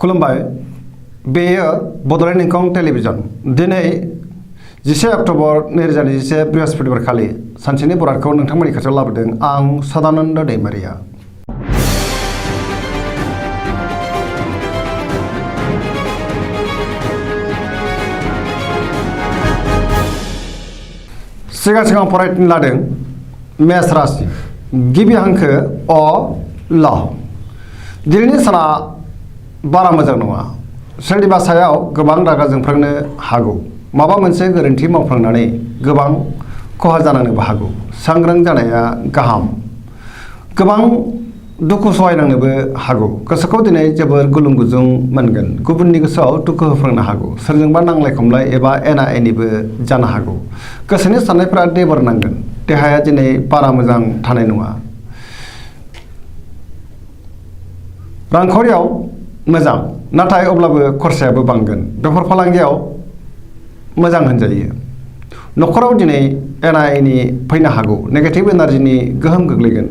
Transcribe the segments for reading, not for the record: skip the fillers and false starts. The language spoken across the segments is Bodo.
खुलुमबाय बेयो बड'लेण्ड इंखं टेलिभिजन दिनै 10 अक्ट'बर 2021 बृहस्पतिबार खालि सानसेनि बरादखौ नोंथांमोननि खाथियाव लाबोदों आं सदानन्द दैमारिया। सिगां फरायनो लादों मेष राशि गिबि हांखो अ ल। दिनैनि साना बारा मोजां नङा। सोरनिबा सायाव गोबां रागा जोंफ्लांनो हागौ। माबा मोनसे गोरोन्थि मावफ्लांनानै गोबां खहा जानांनोबो हागौ। सांग्रां जानाया गाहाम। गोबां दुखु सहायनांनोबो हागौ। गोसोखौ दिनै जोबोर गुलुं गुजुं मोनगोन। गुबुननि गोसोआव दुखु होफ्लांनो हागौ। सोरजोंबा नांलाय खमलाय एबा एना एनिबो जानो हागौ। गोसोनि साननायफोरा देबर नांगोन। देहाया दिनै बारा मोजां थानाय नङा। रांखावरियाव मोजां, नाथाय अब्लाबो खरसायाबो बांगोन। बेफार फालांगियाव मोजां होनजायो। न'खराव दिनै एना एनि फैनो हागौ। नेगेटिभ एनार्जिनि गोहोम गोग्लैगोन।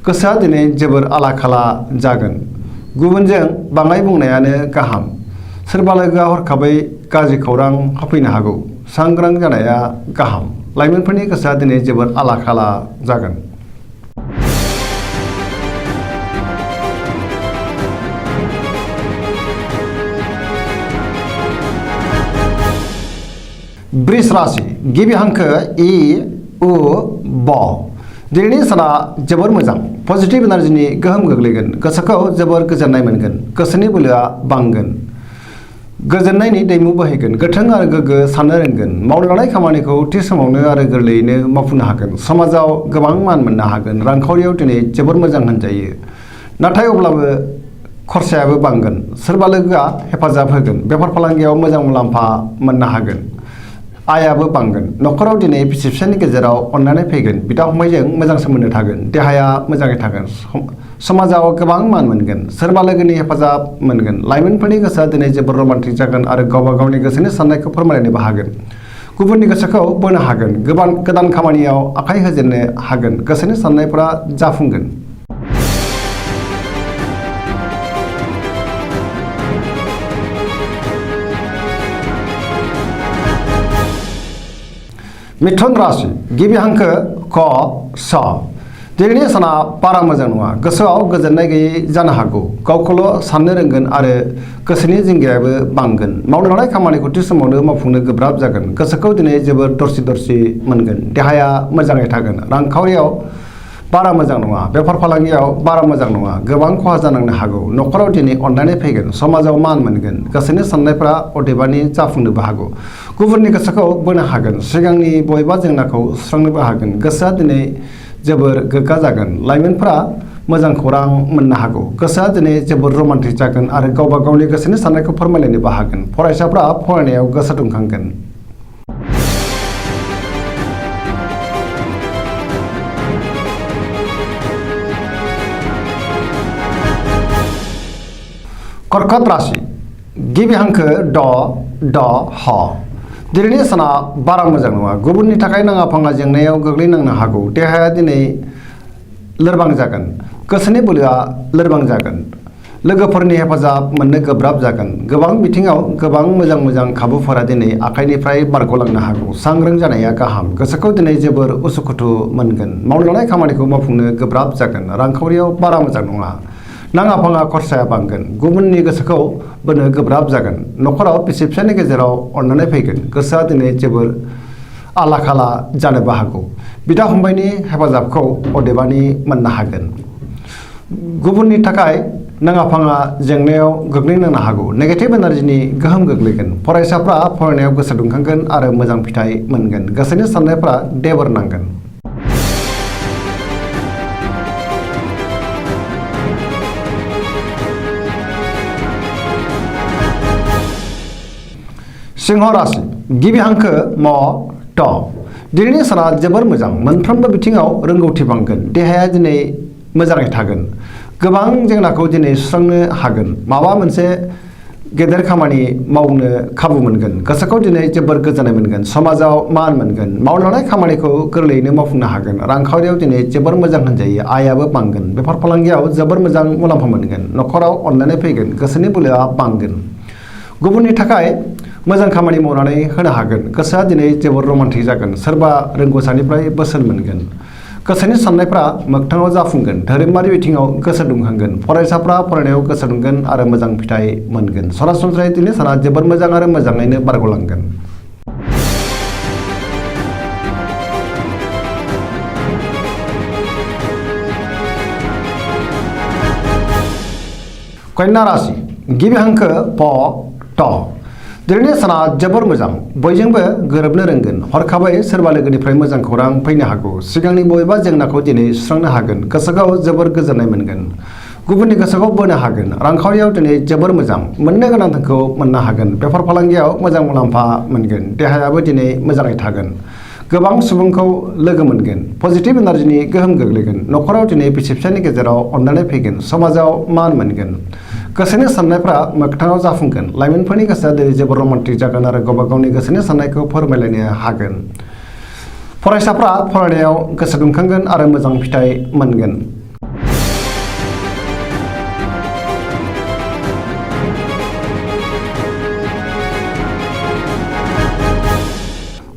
गोसोआ दिनै जोबोर आला खाला जागोन। गुबुनजों बाङाय बुंनायानो गाहाम। सोरबा लोगोआ हरखाबै गाज्रि खौरां होफैनो हागौ। सांग्रां जानाया गाहाम। लाइमोनफोरनि गोसोआ दिनै जोबोर आला खाला जागोन। वृष राशि गिबि हांखो इ उ ब। दिनैनि साना जोबोर मोजां। पजिटिभ एनार्जिनि गोहोम गोग्लैगोन। गोसोखौ जोबोर गोजोननाय मोनगोन। गोसोनि बोलोआ बांगोन। गोजोननायनि दैमु बोहैगोन। गोथों आरो गोग्गो साननो रोंगोन। मावनो लानाय खामानिखौ थि समावनो आरो गोरलैयैनो मावफुंनो हागोन। समाजाव गोबां मान मोननो हागोन। रांखावरियाव दिनै जोबोर मोजां होनजायो। नाथाय अब्लाबो खरसायाबो बांगोन। सोरबा लोगोआ हेफाजाब होगोन। बेफार फालांगियाव मोजां मुलाम्फा मोननो हागोन। आयाबो बांगोन। न'खराव दिनै बिसि फिसायनि गेजेराव अनलायनाय फैगोन। बिदा फंबायजों मोजां सोमोन्दो थागोन। देहाया मोजाङै थागोन। समाजाव गोबां मान मोनगोन। सोरबा लोगोनि हेफाजाब मोनगोन। लाइमोनफोरनि गोसोआ दिनै जोबोर रमान्टिक जागोन आरो गावबा गावनि गोसोनि साननायखौ फोरमायलायनोबो हागोन। गुबुननि गोसोखौ बोनो हागोन। गोदान खामानियाव आखाइ होजेननो हागोन। गोसोनि साननायफोरा जाफुंगोन। मिथुन राशि गिबि हांखो क स। दिनैनि साना बारा मोजां नङा। गोसोआव गोजोननाय गैयै जानो हागौ। गावखौल' साननो रोंगोन आरो गोसोनि जिंगायाबो बांगोन। मावनो लानाय खामानिखौ थि समावनो मावफुंनो गोब्राब जागोन। गोसोखौ दिनै जोबोर दरसि मोनगोन। देहाया मोजाङै थागोन। रांखावरियाव बारा मोजां नङा। बेफार फालांगियाव बारा मोजां नङा। गोबां खहा जानांनो हागौ। न'खराव दिनै अनलायनाय फैगोन। समाजाव मान मोनगोन। गोसोनि साननायफ्रा अदेबानि जाफुंनोबो हागौ। गुबुननि गोसोखौ बोनो हागोन। सिगांनि बबेबा जेंनाखौ सुस्रांनोबो हागोन। गोसोआ दिनै जोबोर गोग्गा जागोन। लाइमोनफोरा मोजां खौरां मोननो हागौ। गोसोआ दिनै जोबोर रमान्टिक जागोन आरो गावबा गावनि गोसोनि साननायखौ फोरमायलायनोबो हागोन। फरायसाफ्रा फरायनायाव गोसो दुंखांगोन। कर्कट राशि गिबि हांखो ड ह। दिनैनि साना बारा मोजां नङा। गुबुननि थाखाय नाङा फाङा जेंनायाव गोग्लैनांनो हागौ। देहाया दिनै लोरबां जागोन। गोसोनि बोलोआ लोरबां जागोन। लोगोफोरनि हेफाजाब मोननो गोब्राब जागोन। गोबां बिथिङाव गोबां मोजां खाबुफोरा दिनै आखाइनिफ्राय बारग'लांनो हागौ। सांग्रां जानाया गाहाम। गोसोखौ दिनै जोबोर उसुखुथु मोनगोन। मावनो लानाय खामानिखौ मावफुंनो गोब्राब जागोन। रांखावरियाव बारा मोजां नङा। नाङा फाङा खरसाया बांगोन। गुबुननि गोसोखौ बोनो गोब्राब जागोन। न'खराव बिसि फिसायनि गेजेराव अनलायनाय फैगोन। गोसोआ दिनै जोबोर आला खाला जानोबो हागौ। बिदा फंबायनि हेफाजाबखौ अदेबानि मोननो हागोन। गुबुननि थाखाय नाङा फाङा जेंनायाव गोग्लैनांनो हागौ। नेगेटिभ एनार्जिनि गोहोम गोग्लैगोन। फरायसाफ्रा फरायनायाव गोसो दुंखांगोन आरो मोजां फिथाइ मोनगोन। गोसोनि साननायफ्रा देबर नांगोन। सिंह राशि गिबि हांखो म ट। दिनैनि साना जोबोर मोजां। मोनफ्रोमबो बिथिङाव रोंगौथि बांगोन। देहाया दिनै मोजाङै थागोन। गोबां जेंनाखौ दिनै सुस्रांनो हागोन। माबा मोनसे गेदेर खामानि मावनो खाबु मोनगोन गोसोखौ दिनै जोबोर गोजोननाय मोनगोन समाजाव मान मोनगोन मावलांनाय खामानिखौ गोरलैयैनो मावफुंनो हागोन रांखावरियाव दिनै जोबोर मोजां होनजायो आयाबो बांगोन बेफार फालांगियाव जोबोर मोजां मुलाम्फा मोनगोन न'खराव अननानै फैगोन गोसोनि बोलोआ बांगोन गुबुननि थाखाय मोजां खामानि मावनानै होनो हागोन गोसोआ दिनै जोबोर रमान्टिक जागोन सोरबा रोंगौसानिफ्राय बोसोन मोनगोन गोसोनि साननायफ्रा मोगथाङाव जाफुंगोन धोरोमारि बिथिङाव गोसो दुंखांगोन फरायसाफ्रा फरायनायाव गोसो दुंगोन आरो मोजां फिथाइ मोनगोन सरासनस्रायै दिनै साना जोबोर मोजां आरो मोजाङैनो बारग'लांगोन कन्या राशि गिबि हांखो प ट दिनैनि साना जोबोर मोजां बयजोंबो गोरोबनो रोंगोन हरखाबै सोरबा लोगोनिफ्राय मोजां खौरां फैनो हागौ सिगांनि बबेबा जेंनाखौ दिनै सुस्रांनो हागोन गोसोखौ जोबोर गोजोननाय मोनगोन गुबुननि गोसोखौ बोनो हागोन रांखावरियाव दिनै जोबोर मोजां मोननो गोनां धोनखौ मोननो हागोन बेफार फालांगियाव मोजां मुलाम्फा मोनगोन देहायाबो दिनै मोजाङै थागोन गोबां सुबुंखौ लोगो मोनगोन पजिटिभ एनार्जिनि गोहोम गोग्लैगोन न'खराव दिनै बिसि फिसायनि गेजेराव अननानै फैगोन समाजाव मान मोनगोन गोसोनि साननायफ्रा मोगथाङाव जाफुंगोन लाइमोनफोरनि गोसोआ दिनै जोबोर रमान्टिक जागोन आरो गावबा गावनि गोसोनि साननायखौ फोरमायलायनो हागोन फरायसाफ्रा फरायनायाव गोसो दुंखांगोन आरो मोजां फिथाइ मोनगोन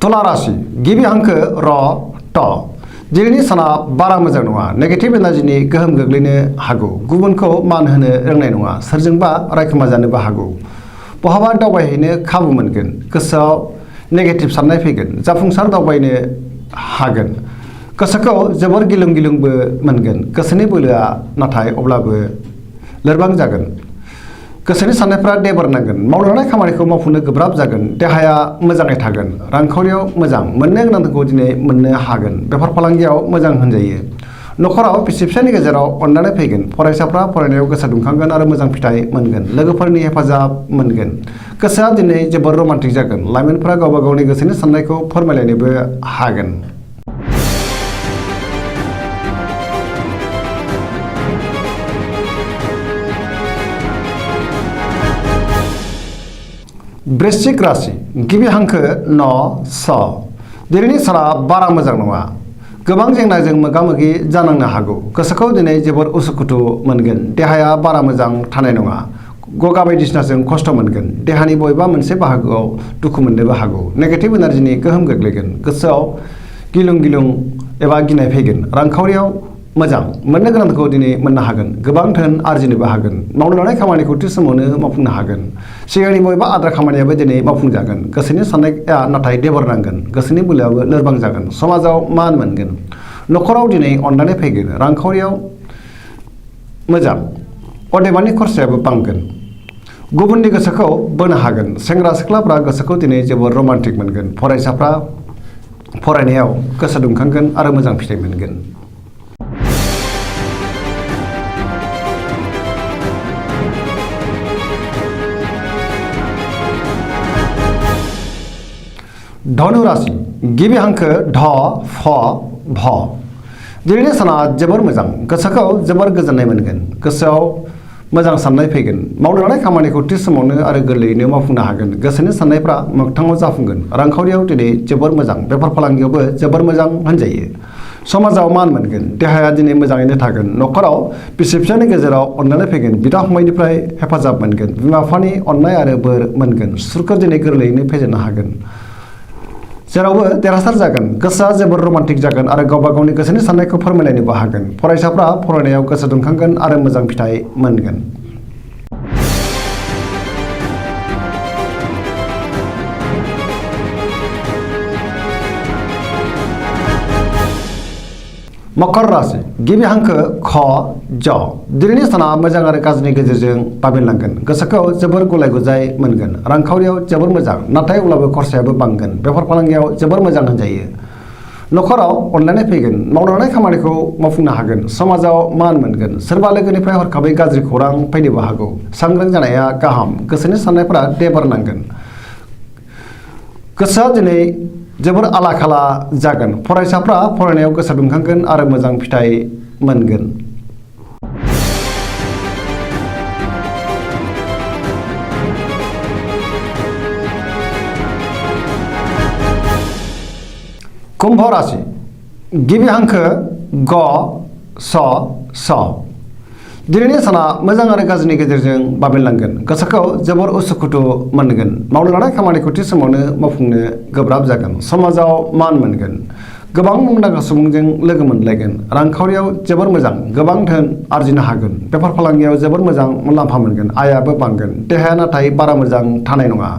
तुला राशि गिबि हांखो र ट दिनैनि साना बारा मोजां नङा नेगेटिभ एनार्जिनि गोहोम गोग्लैनो हागौ गुबुनखौ मान होनो रोंनाय नङा सोरजोंबा रायखोमा जानोबो हागौ बहाबा दावबायहैनो खाबु मोनगोन गोसोआव नेगेटिभ साननाय फैगोन जाफुंसार दावबायनो हागोन गोसोखौ जोबोर गिलुं गिलुंबो मोनगोन गोसोनि बोलोआ नाथाय अब्लाबो लोरबां जागोन गोसोनि साननायफ्रा देबर नांगोन मावलांनाय खामानिखौ मावफुंनो गोब्राब जागोन देहाया मोजाङै थागोन रांखावरियाव मोजां मोननो गोनांखौ दिनै मोननो हागोन बेफार फालांगियाव मोजां होनजायो न'खराव बिसि फिसायनि गेजेराव अननानै फैगोन फरायसाफ्रा फरायनायाव गोसो दुंखांगोन आरो मोजां फिथाइ मोनगोन लोगोफोरनि हेफाजाब मोनगोन गोसोआ दिनै जोबोर रमान्टिक जागोन लाइमोनफ्रा गावबा गावनि गोसोनि साननायखौ फोरमायलायनोबो हागोन वृश्चिक राशि गिबि हांखो न स दिनैनि साना बारा मोजां नङा गोबां जेंनाजों मोगा मोगि जानांनो हागौ गोसोखौ दिनै जोबोर उसुखुथु मोनगोन देहाया बारा मोजां थानाय नङा गगा बायदिसिनाजों खस्थ' मोनगोन देहानि बबेबा मोनसे बाहागोआव दुखु मोननोबो हागौ नेगेटिभ एनार्जिनि गोहोम गोग्लैगोन गोसोआव गिलुं गिलुं एबा गिनाय फैगोन रांखावरियाव मोजां मोननो गोनांखौ दिनै मोननो हागोन गोबां धोन आरजिनोबो हागोन मावनो लानाय खामानिखौ थि समावनो मावफुंनो हागोन सिगांनि बबेबा आद्रा खामानियाबो दिनै मावफुंजागोन गोसोनि साननाया नाथाय देबर नांगोन गोसोनि बोलोआबो लोरबां जागोन समाजाव मान मोनगोन न'खराव दिनै अननानै फैगोन रांखावरियाव मोजां अदेबानि खरसायाबो बांगोन गुबुननि गोसोखौ बोनो हागोन सेंग्रा सिख्लाफ्रा गोसोखौ दिनै जोबोर रमान्टिक मोनगोन फरायसाफ्रा फरायनायाव गोसो दुंखांगोन आरो मोजां फिथाइ मोनगोन धनु राशि गिबि हांखो ढ फ भ दिनैनि साना जोबोर मोजां गोसोखौ जोबोर गोजोननाय मोनगोन गोसोआव मोजां साननाय फैगोन मावनो लानाय खामानिखौ थि समावनो आरो गोरलैयैनो मावफुंनो हागोन गोसोनि साननायफ्रा मोगथाङाव जाफुंगोन रांखावरियाव दिनै जोबोर मोजां बेफार फालांगियावबो जोबोर मोजां होनजायो समाजाव मान मोनगोन देहाया दिनै मोजाङैनो थागोन न'खराव बिसि फिसायनि गेजेराव अननानै फैगोन बिदा फंबायनिफ्राय हेफाजाब मोनगोन बिमा बिफानि अननाय आरो बोर मोनगोन सुखुखौ दिनै गोरलैयैनो फेजेननो हागोन जेरावबो देरहासार जागोन गोसोआ जोबोर रमान्टिक जागोन आरो गावबा गावनि गोसोनि साननायखौ फोरमायलायनोबो हागोन फरायसाफ्रा फरायनायाव गोसो दुंखांगोन आरो मोजां फिथाइ मोनगोन मकर राशि गिबि हांखो ख ज दिनैनि साना मोजां आरो गाज्रिनि गेजेरजों बाबेनलांगोन गोसोखौ जोबोर गुलाय गुजाय मोनगोन रांखावरियाव जोबोर मोजां नाथाय अब्लाबो खरसायाबो बांगोन बेफार फालांगियाव जोबोर मोजां होनजायो न'खराव अनलायनाय फैगोन मावनो लानाय खामानिखौ मावफुंनो हागोन समाजाव मान मोनगोन सोरबा लोगोनिफ्राय हरखाबै गाज्रि खौरां फैनोबो हागौ सांग्रां जानाया गाहाम गोसोनि साननायफोरा देबर नांगोन गोसोआ दिनै जोबोर आला खाला जागोन फरायसाफ्रा फरायनायाव गोसो दुंखांगोन आरो मोजां फिथाइ मोनगोन कुम्भ राशि गिबि हांखो ग स स दिनैनि साना मोजां आरो गाज्रिनि गेजेरजों बाबेनलांगोन गोसोखौ जोबोर उसुखुथु मोनगोन मावनो लानाय खामानिखौ थि समावनो मावफुंनो गोब्राब जागोन समाजाव मान मोनगोन गोबां मुंदांखा सुबुंजों लोगो मोनलायगोन रांखावरियाव जोबोर मोजां गोबां धोन आरजिनो हागोन बेफार फालांगियाव जोबोर मोजां मुलाम्फा मोनगोन आयाबो बांगोन देहाया नाथाय बारा मोजां थानाय नङा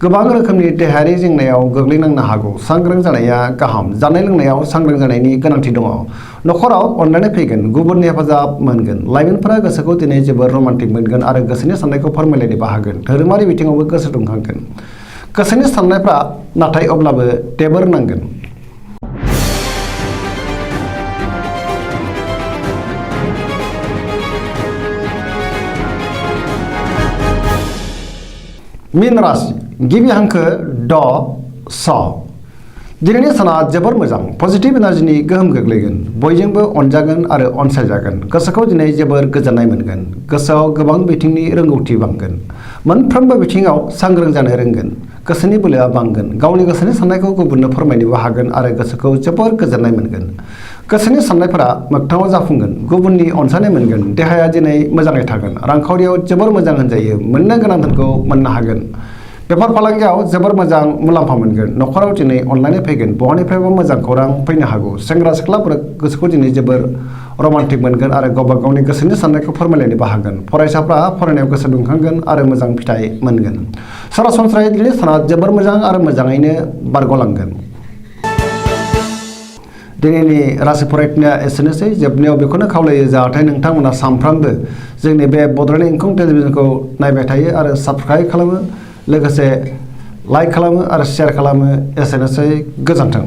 गोबां रोखोमनि देहायारि जेंनायाव गोग्लैनांनो हागौ सांग्रां जानाया गाहाम जानाय लोंनायाव सांग्रां जानायनि गोनांथि दङ नखराव अनलायनाय फैगोन गुबुननि हेफाजाब मोनगोन लाइमोनफोरा गोसोखौ दिनै जोबोर रमान्टिक मोनगोन आरो गोसोनि साननायखौ फोरमायलायनोबो हागोन धोरोमारि बिथिङावबो गोसो दुंखांगोन गोसोनि साननायफ्रा नाथाय अब्लाबो टेबोर नांगोन मीन राशि गिबि हांखो ड स दिनैनि साना जोबोर मोजां पजिटिभ एनार्जिनि गोहोम गोग्लैगोन बयजोंबो अनजागोन आरो अनसायजागोन गोसोखौ दिनै जोबोर गोजोननाय मोनगोन गोसोआव गोबां बिथिंनि रोंगौथि बांगोन मोनफ्रोमबो बिथिङाव सांग्रां जानो रोंगोन गोसोनि बोलोआ बांगोन गावनि गोसोनि साननायखौ गुबुननो फोरमायनोबो हागोन आरो गोसोखौ जोबोर गोजोननाय मोनगोन गोसोनि साननायफोरा मोगथाङाव जाफुंगोन गुबुननि अनसायनाय मोनगोन देहाया दिनै मोजाङै थागोन रांखावरियाव जोबोर मोजां होनजायो मोननो गोनां धोनखौ मोननो हागोन बेफार फालांगियाव जोबोर मोजां मुलाम्फा मोनगोन नखराव दिनै अनलायनाय फैगोन बहानिफ्रायबो मोजां खौरां फैनो हागौ सेंग्रा सिख्लाफोरा गोसोखौ दिनै जोबोर रमान्टिक मोनगोन आरो गावबा गावनि गोसोनि साननायखौ फोरमायलायनोबो हागोन फरायसाफ्रा फरायनायाव गोसो दुंखांगोन आरो मोजां फिथाइ मोनगोन सरासनस्रायै दिनै साना जोबोर मोजां आरो मोजाङैनो बारग'लांगोन दिनैनि राशि फरायनाया एसेनोसै जोबनायाव बेखौनो खावलायो जाहाथे नोंथांमोना सानफ्रामबो जोंनि बे बड'लेण्ड इंखं टेलिभिजनखौ नायबाय थायो आरो साबस्क्राइब खालामो लोगोसे लाइक खालामो आरो शेयार खालामो एसेनोसै गोजोन्थों।